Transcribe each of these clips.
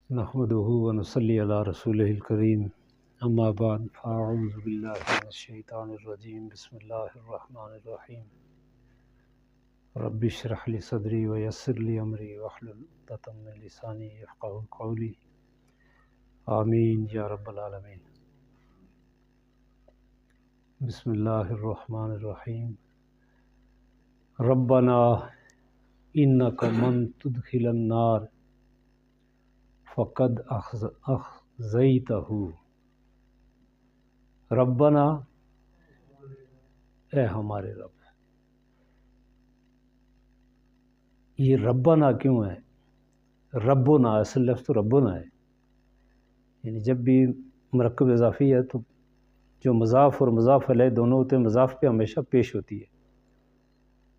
نحمده ونصلي على رسوله الكريم اما بعد فاعوذ بالله من الشیطان الرجیم بسم اللہ الرحمن الرحیم رب اشرح لي صدری ويسر لي امری واحلل عقدۃ من لسانی یفقهوا قولی آمین یا رب العالمین۔ بسم اللہ الرحمن الرحیم۔ ربنا انک من تدخل النار فقد اخزیتہ۔ ربنا، اے ہمارے رب۔ یہ ربنا کیوں ہے؟ ربنا اصل لفظ تو ربنا ہے، یعنی جب بھی مرکب اضافی ہے تو جو مضاف اور مضاف علیہ دونوں ہوتے ہیں، مضاف پہ ہمیشہ پیش ہوتی ہے۔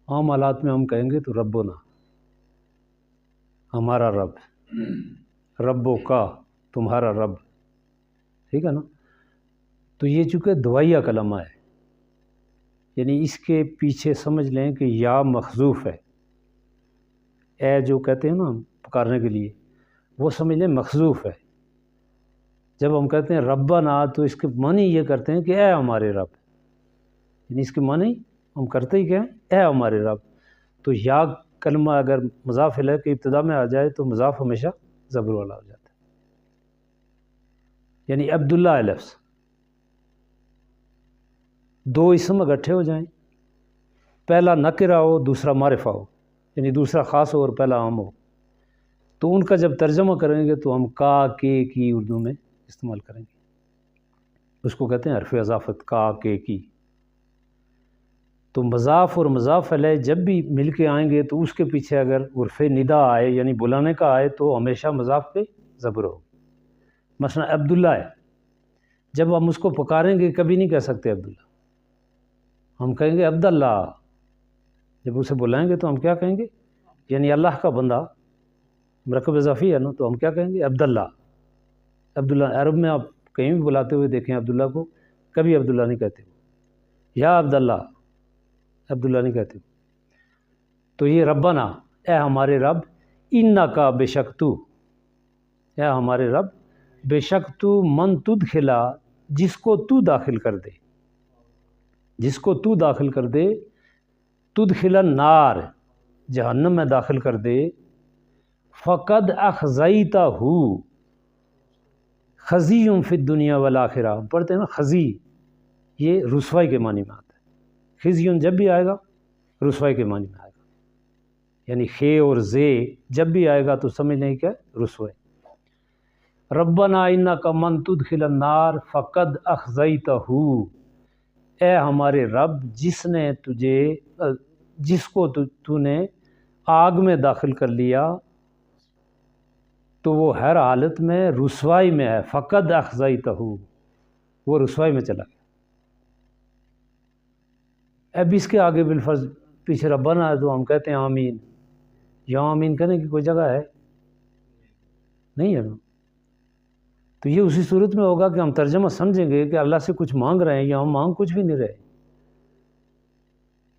عام حالات میں ہم کہیں گے تو ربنا، ہمارا رب، ربو کا، تمہارا رب، ٹھیک ہے نا۔ تو یہ چونکہ دعائیہ کلمہ ہے، یعنی اس کے پیچھے سمجھ لیں کہ یا محذوف ہے۔ اے جو کہتے ہیں نا پکارنے کے لیے، وہ سمجھ لیں محذوف ہے۔ جب ہم کہتے ہیں ربنا تو اس کے معنی یہ کرتے ہیں کہ اے ہمارے رب، یعنی اس کے معنی ہم کرتے ہی کیا ہیں؟ اے ہمارے رب۔ تو یا کلمہ اگر مضاف الیہ کی ابتدا میں آ جائے تو مضاف ہمیشہ زبر والا ہو جاتا ہے، یعنی عبداللہ لفظ دو اسم اکٹھے ہو جائیں، پہلا نکرہ ہو دوسرا معرفہ ہو، یعنی دوسرا خاص ہو اور پہلا عام ہو، تو ان کا جب ترجمہ کریں گے تو ہم کا کے کی اردو میں استعمال کریں گے، اس کو کہتے ہیں حرف اضافت، کا کے کی۔ تو مضاف اور مضاف علیہ جب بھی مل کے آئیں گے تو اس کے پیچھے اگر عرف ندا آئے یعنی بلانے کا آئے تو ہمیشہ مضاف پہ زبر ہو۔ مثلا عبداللہ ہے، جب ہم اس کو پکاریں گے کبھی نہیں کہہ سکتے عبداللہ، ہم کہیں گے عبداللہ۔ جب اسے بلائیں گے تو ہم کیا کہیں گے؟ یعنی اللہ کا بندہ، مرکب اضافی ہے نا، تو ہم کیا کہیں گے؟ عبداللہ۔ عبداللہ عرب میں آپ کہیں بھی بلاتے ہوئے دیکھیں عبداللہ کو، کبھی عبداللہ نہیں کہتے، یا عبداللہ، عبداللہ نہیں کہتے۔ تو یہ ربنا، اے ہمارے رب، انکا بے شک تو، اے ہمارے رب بے شک تو، من تدخلا جس کو تو داخل کر دے، جس کو تو داخل کر دے، تدخل النار جہنم میں داخل کر دے، فقد اخزیتہ، خزی فی الدنیا والآخرہ، ہم پڑھتے ہیں نا خزی، یہ رسوائی کے معنی میں آتا ہے۔ خزی جب بھی آئے گا رسوائی کے معنی میں آئے گا، یعنی خے اور زے جب بھی آئے گا تو سمجھ نہیں کیا رسوائی۔ ربنا انکا من تدخل النار فقد اخزیتہ، اے ہمارے رب جس نے تجھے، جس کو تو نے آگ میں داخل کر لیا تو وہ ہر حالت میں رسوائی میں ہے، فقد اخزیتہ، وہ رسوائی میں چلا گیا۔ اب اس کے آگے بالفرض پیچھے ربنا ہے تو ہم کہتے ہیں آمین، یہاں آمین کہنے کی کوئی جگہ ہے نہیں ہے نا۔ تو یہ اسی صورت میں ہوگا کہ ہم ترجمہ سمجھیں گے کہ اللہ سے کچھ مانگ رہے ہیں، یا ہم مانگ کچھ بھی نہیں رہے،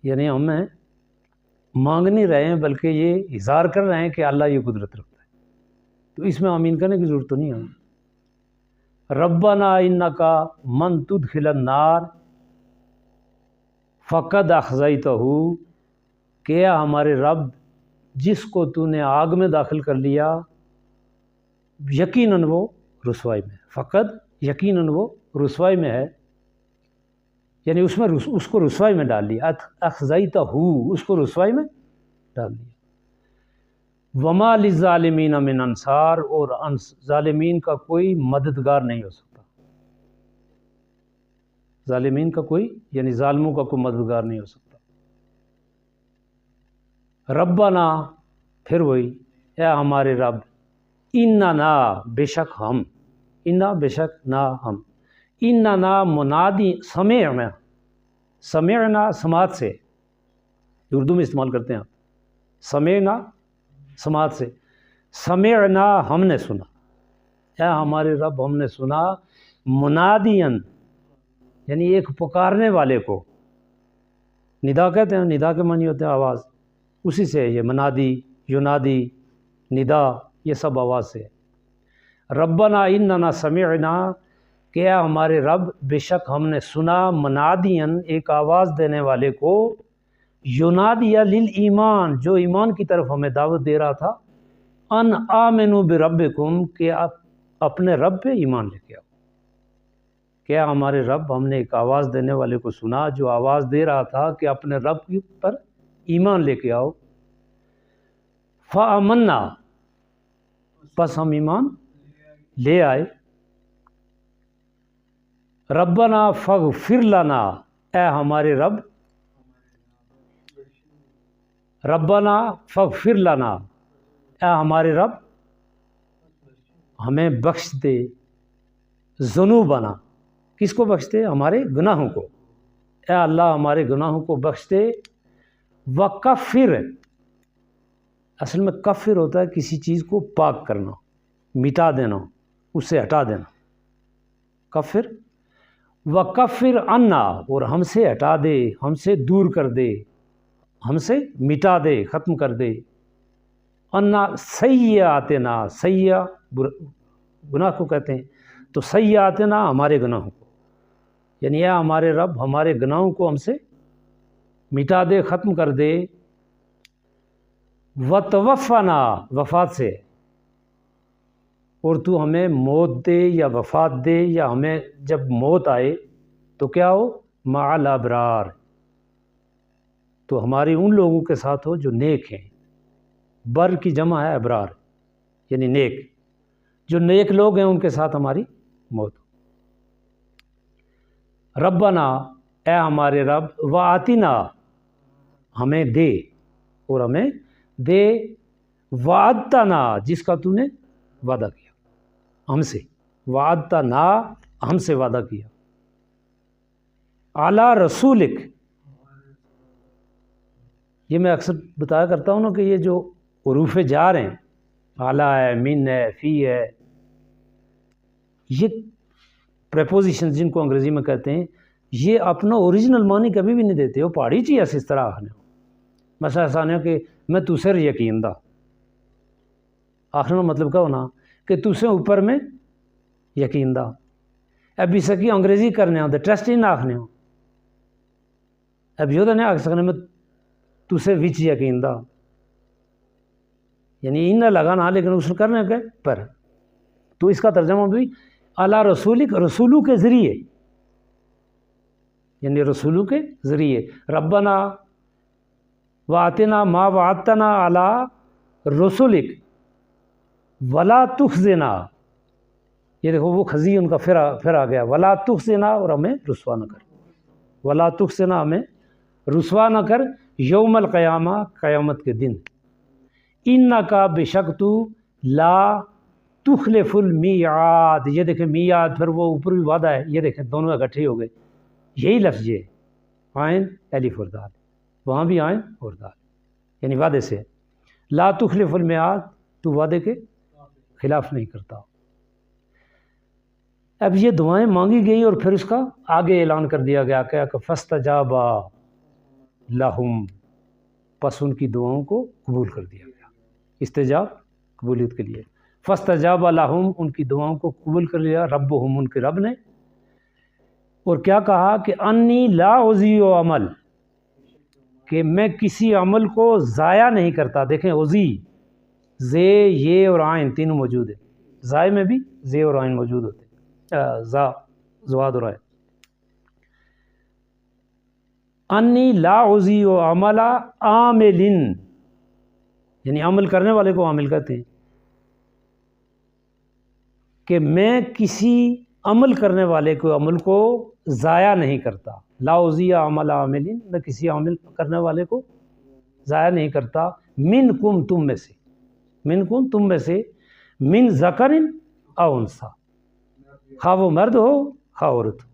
یعنی ہمیں مانگ نہیں رہے ہیں بلکہ یہ اظہار کر رہے ہیں کہ اللہ یہ قدرت رکھتا ہے، تو اس میں آمین کرنے کی ضرورت تو نہیں ہے۔ ربنا انکا من تدخل النار فقد اخزیتہ، کہ ہمارے رب جس کو تو نے آگ میں داخل کر لیا یقیناً وہ رسوائی میں ہے، فقط یقیناً وہ رسوائی میں ہے، یعنی اس کو رسوائی میں ڈال لیا، اخزیتہ، اس کو رسوائی میں ڈال دیا۔ وما للظالمین من انصار، اور ظالمین کا کوئی مددگار نہیں ہو سکتا، ظالمین کا کوئی، یعنی ظالموں کا کوئی مددگار نہیں ہو سکتا۔ ربنا، پھر وہی، اے ہمارے رب، اننا بے شک ہم، انا بے شک نہ ہم، اننا منادی، سمعنا، سمعنا سماعت سے، اردو میں استعمال کرتے ہیں آپ، سمعنا سماعت سے، سمعنا ہم نے سنا، اے ہمارے رب ہم نے سنا، منادین یعنی ایک پکارنے والے کو، ندا کہتے ہیں، ندا کے معنی ہوتے ہیں آواز، اسی سے یہ منادی، ینادی، ندا، یہ سب آواز سے ہے۔ ربنا اننا سمعنا، کہ اے ہمارے رب بے شک ہم نے سنا، منادین ایک آواز دینے والے کو، ینادی للایمان جو ایمان کی طرف ہمیں دعوت دے رہا تھا، ان آمنوا بربکم کہ آپ اپنے رب پہ ایمان لے کے آؤ. کیا ہمارے رب، ہم نے ایک آواز دینے والے کو سنا جو آواز دے رہا تھا کہ اپنے رب پر ایمان لے کے آؤ. فآمنا، پس ہم ایمان لے آئے. ربنا فاغفر لنا، اے ہمارے رب، ربنا فاغفر لنا، اے ہمارے رب ہمیں بخش دے، ذنوبنا، کس کو بخش دے؟ ہمارے گناہوں کو. اے اللہ ہمارے گناہوں کو بخش دے. وکفر، اصل میں کفر ہوتا ہے کسی چیز کو پاک کرنا، مٹا دینا، اس سے ہٹا دینا. کفر، وکفر عنا، اور ہم سے ہٹا دے، ہم سے دور کر دے، ہم سے مٹا دے، ختم کر دے. عنا سیئاتنا، سیئہ گناہ کو کہتے ہیں، تو سیئاتنا ہمارے گناہوں کو، یعنی اے ہمارے رب ہمارے گناہوں کو ہم سے مٹا دے، ختم کر دے. وتوفنا، وفات سے، اور تو ہمیں موت دے یا وفات دے، یا ہمیں جب موت آئے تو کیا ہو؟ مع الابرار، تو ہماری ان لوگوں کے ساتھ ہو جو نیک ہیں. بر کی جمع ہے ابرار، یعنی نیک، جو نیک لوگ ہیں ان کے ساتھ ہماری موت ہو. ربنا، اے ہمارے رب، وآتنا، ہمیں دے، اور ہمیں دے، وعدتنا، جس کا تو نے وعدہ کیا ہم سے، وعدتنا، ہم سے وعدہ کیا. اعلی رسولک، یہ میں اکثر بتایا کرتا ہوں نا کہ یہ جو حروف جار ہیں، اعلیٰ ہے، من ہے، فی ہے، یہ پریپوزیشن جن کو انگریزی میں کہتے ہیں، یہ اپنا اوریجنل معنی کبھی بھی نہیں دیتے. وہ پہاڑی چیز ایسے اس طرح آخنے ہو، مثلا ایسا نہیں ہو کہ میں تو سے یقین دا، آخر میں مطلب کیا ہونا کہ تو سے اوپر میں یقین دا. اب اس کی انگریزی کرنے ہوں تو ٹرسٹ ہی نہ آخنے ہوں. اب یہ تو نہیں آخ سکنے میں تو سے وچ یقین دا، یعنی ان لگانا، لیکن اس کرنے کے پر. تو اس کا ترجمہ بھی اعلیٰ رسولک، رسولوں کے ذریعے، یعنی رسولوں کے ذریعے. ربنا وآتنا ما وعدتنا اعلیٰ رسولک ولا تخزنا، یہ دیکھو وہ خزی ان کا پھر آ گیا، ولا تخزنا، اور ہمیں رسوا نہ کر، ولا تخزنا، ہمیں رسوا نہ کر، یوم القیامہ، قیامت کے دن. انکا، بے شک تو، لا تخلف المیعاد، یہ دیکھیں میعاد، پھر وہ اوپر بھی وعدہ ہے، یہ دیکھیں دونوں اکٹھے ہو گئے، یہی لفظ یہ عین الف اور دال، وہاں بھی عین اور دال، یعنی وعدے سے. لا تخلف المیعاد، تو وعدے کے خلاف نہیں کرتا. اب یہ دعائیں مانگی گئی اور پھر اس کا آگے اعلان کر دیا گیا کہ فاستجاب لہم، پس ان کی دعاؤں کو قبول کر دیا گیا. استجاب قبولیت کے لیے. فاستجاب لہم، ان کی دعاؤں کو قبول کر لیا ربہم، ان کے رب نے. اور کیا کہا کہ انی لا اضیع عمل، کہ میں کسی عمل کو ضائع نہیں کرتا. دیکھیں اضیع، زے، یہ اور عین تینوں موجود ہیں، ضائع میں بھی زے اور عین موجود ہوتے ہیں، زواد اور عین. انی لا اضیع عمل عامل، یعنی عمل کرنے والے کو عامل کہتے ہیں، کہ میں کسی عمل کرنے والے کو عمل کو ضائع نہیں کرتا. لا اضیع عمل عامل، میں کسی عمل کرنے والے کو ضائع نہیں کرتا. منکم، تم میں سے، منکم، تم میں سے، من ذکر او انثی، خواہ وہ مرد ہو خواہ عورت ہو،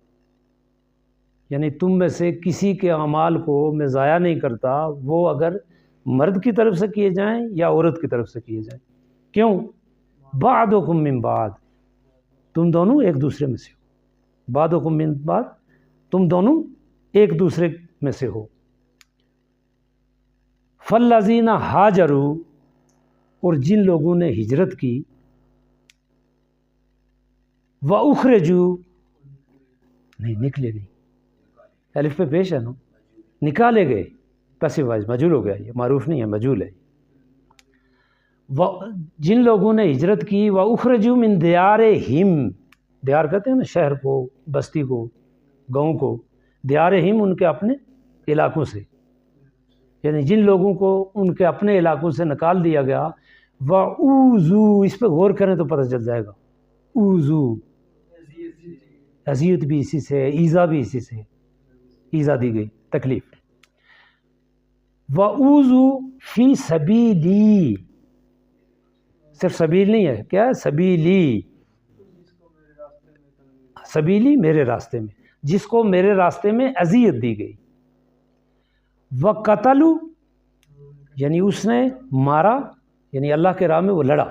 یعنی تم میں سے کسی کے اعمال کو میں ضائع نہیں کرتا، وہ اگر مرد کی طرف سے کیے جائیں یا عورت کی طرف سے کیے جائیں. کیوں؟ بعضکم من بعض، تم دونوں ایک دوسرے میں سے ہو. بعضکم من بعض، تم دونوں ایک دوسرے میں سے ہو. فالذین ہاجروا، اور جن لوگوں نے ہجرت کی، وَأُخْرِجُوا نہیں نکلے نہیں، الف پہ پیش ہے نا، نکالے گئے، پیسو وائز مجہول ہو گیا، یہ معروف نہیں ہے مجہول ہے۔ جن لوگوں نے ہجرت کی وَأُخْرِجُوا مِن دِيَارِهِمْ، دیار کہتے ہیں نا شہر کو، بستی کو، گاؤں کو، دیارہم ان کے اپنے علاقوں سے، یعنی جن لوگوں کو ان کے اپنے علاقوں سے نکال دیا گیا، وَأُوذُوا، اس پہ غور کریں تو پتہ چل جائے گا، اوذو اذیت بھی اسی سے، ایذا بھی اسی سے، ایذا دی گئی تکلیف۔ وَأُوذُوا فِي سَبِيلِي، صرف سبیل نہیں ہے، کیا ہے سبیلی، سبیلی میرے راستے میں، جس کو میرے راستے میں اذیت دی گئی۔ وَقَتَلُوا، یعنی اس نے مارا، یعنی اللہ کے راہ میں وہ لڑا،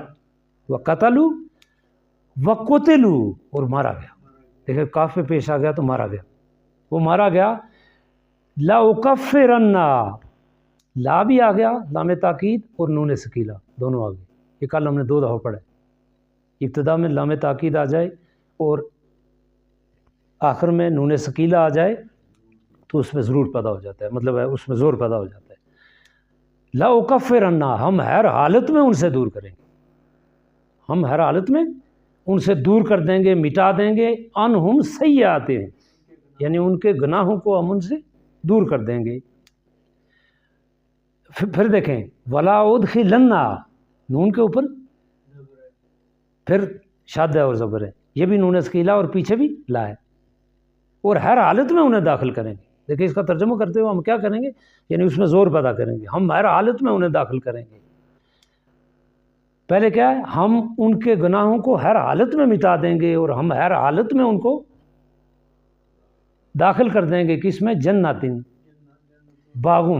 وَقَتَلُوا وَقُتِلُوا، اور مارا گیا، دیکھیں کاف پہ پیش آ گیا تو مارا گیا، وہ مارا گیا۔ لَأُكَفِّرَنَّ، لا بھی آ گیا، لام تاکید اور نون ثقیلہ دونوں آ گئے، یہ کل ہم نے 2 دفعہ پڑھا ہے، ابتدا میں لام تاکید آ جائے اور آخر میں نون ثقیلہ آ جائے تو اس میں ضرور پیدا ہو جاتا ہے، مطلب ہے اس میں زور پیدا ہو جاتا ہے۔ لَأُكَفِّرَنَّ، ہم ہر حالت میں ان سے دور کریں گے، ہم ہر حالت میں ان سے دور کر دیں گے، مٹا دیں گے، عنہم سیئاتہم، یعنی ان کے گناہوں کو ہم ان سے دور کر دیں گے۔ پھر دیکھیں وَلَا أُدْخِلَنَّ، نون کے اوپر پھر شاد ہے اور زبر ہے، یہ بھی نون ثقیلہ اور پیچھے بھی لا ہے، اور ہر حالت میں انہیں داخل کریں گے۔ دیکھیں اس کا ترجمہ کرتے ہوئے ہم کیا کریں گے، یعنی اس میں زور پیدا کریں گے، ہم ہر حالت میں انہیں داخل کریں گے۔ پہلے کیا ہے، ہم ان کے گناہوں کو ہر حالت میں مٹا دیں گے اور ہم ہر حالت میں ان کو داخل کر دیں گے، کس میں، جناتن، باغوں،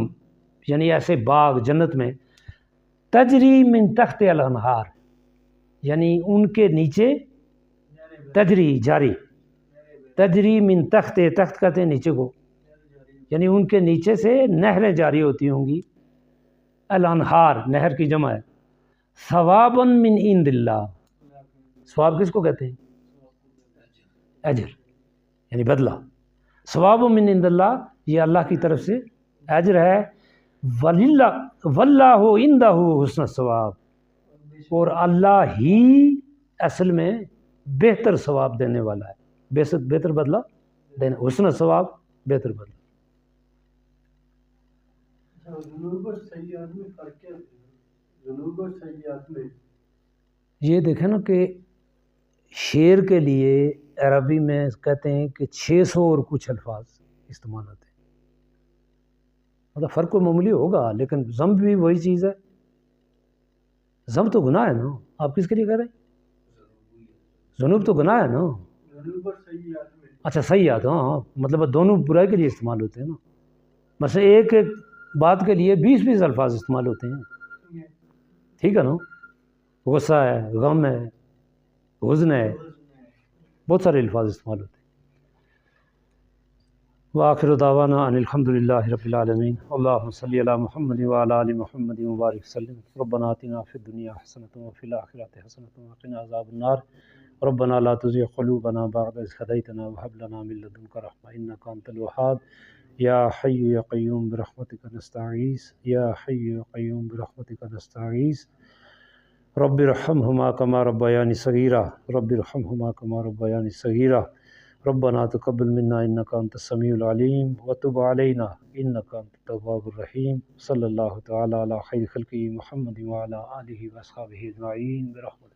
یعنی ایسے باغ جنت میں، تجری من تحت الانہار، یعنی ان کے نیچے، تجری جاری، تجری من تحت، تخت کہتے ہیں نیچے کو، یعنی ان کے نیچے سے نہریں جاری ہوتی ہوں گی، الانہار نہر کی جمع ہے، ثوابا من عند اللہ، ثواب کس کو کہتے ہیں، اجر، یعنی بدلہ، ثواب من عند اللہ، یہ اللہ کی طرف سے اجر ہے، واللہ عندہ حسن الثواب، اور اللہ ہی اصل میں بہتر ثواب دینے والا ہے، بہتر بدلہ دینے، حسن ثواب بہتر بدلہ۔ ذنوب اور سیئات میں فرق کیا ہے؟ ذنوب اور سیئات میں یہ دیکھیں نا کہ شعر کے لیے عربی میں کہتے ہیں کہ 600 اور کچھ الفاظ استعمال ہوتے ہیں، مطلب فرق کوئی معمولی ہوگا، لیکن ذنب بھی وہی چیز ہے، ذنب تو گناہ ہے نا، آپ کس کے لیے کہہ رہے ہیں، ذنوب تو گناہ ہے نا، ذنوب اور سیئات میں، اچھا سیئات، ہاں مطلب دونوں برائی کے لیے استعمال ہوتے ہیں نا، مثلا ایک ایک بات کے لیے 20 الفاظ استعمال ہوتے ہیں، ٹھیک ہے نا، غصہ ہے، غم ہے، حزن ہے، بہت سارے الفاظ استعمال ہوتے ہیں۔ وآخر دعوانا ان الحمد للہ رب العالمین، اللہم صلی علی محمد وعلی آل محمد وبارک وسلم، ربنا آتنا فی الدنیا حسنۃ وفی الآخرۃ حسنۃ وقنا عذاب النار، ربنا لا تزغ قلوبنا بعد إذ هديتنا وهب لنا من لدنك رحمة إنك أنت الوهاب، یا حی یا قیوم برحمتک نستغیث، یا حی یا قیوم برحمتک نستغیث، رب ارحمہما کما ربیانی صغیرا، رب ارحمہما کما ربیانی صغیرا، ربنا تقبل منا انک انت السمیع العلیم وتب علینا انک انت التواب الرحیم، صلی اللہ تعالی علی خیر خلقہ محمد وعلی آلہ واصحابہ اجمعین برحمتک۔